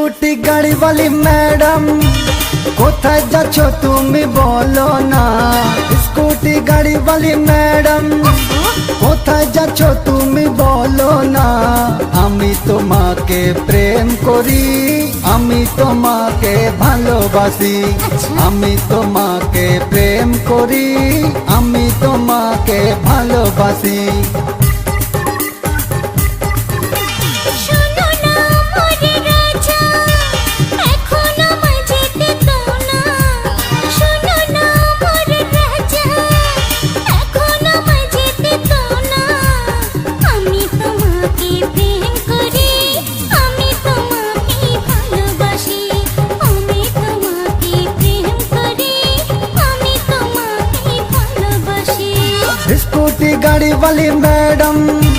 Scooty গাড়িওয়ালি madam, কোথায় যাচ্ছ তুমি বলো না। স্কুটি গাড়িওয়ালি ম্যাডাম, কোথায় যাচ্ছ তুমি বলো না। আমি তোমাকে প্রেম করি, আমি তোমাকে ভালোবাসি। আমি তোমাকে প্রেম করি, আমি তোমাকে ভালোবাসি। स्कूटी गाड़ी वाली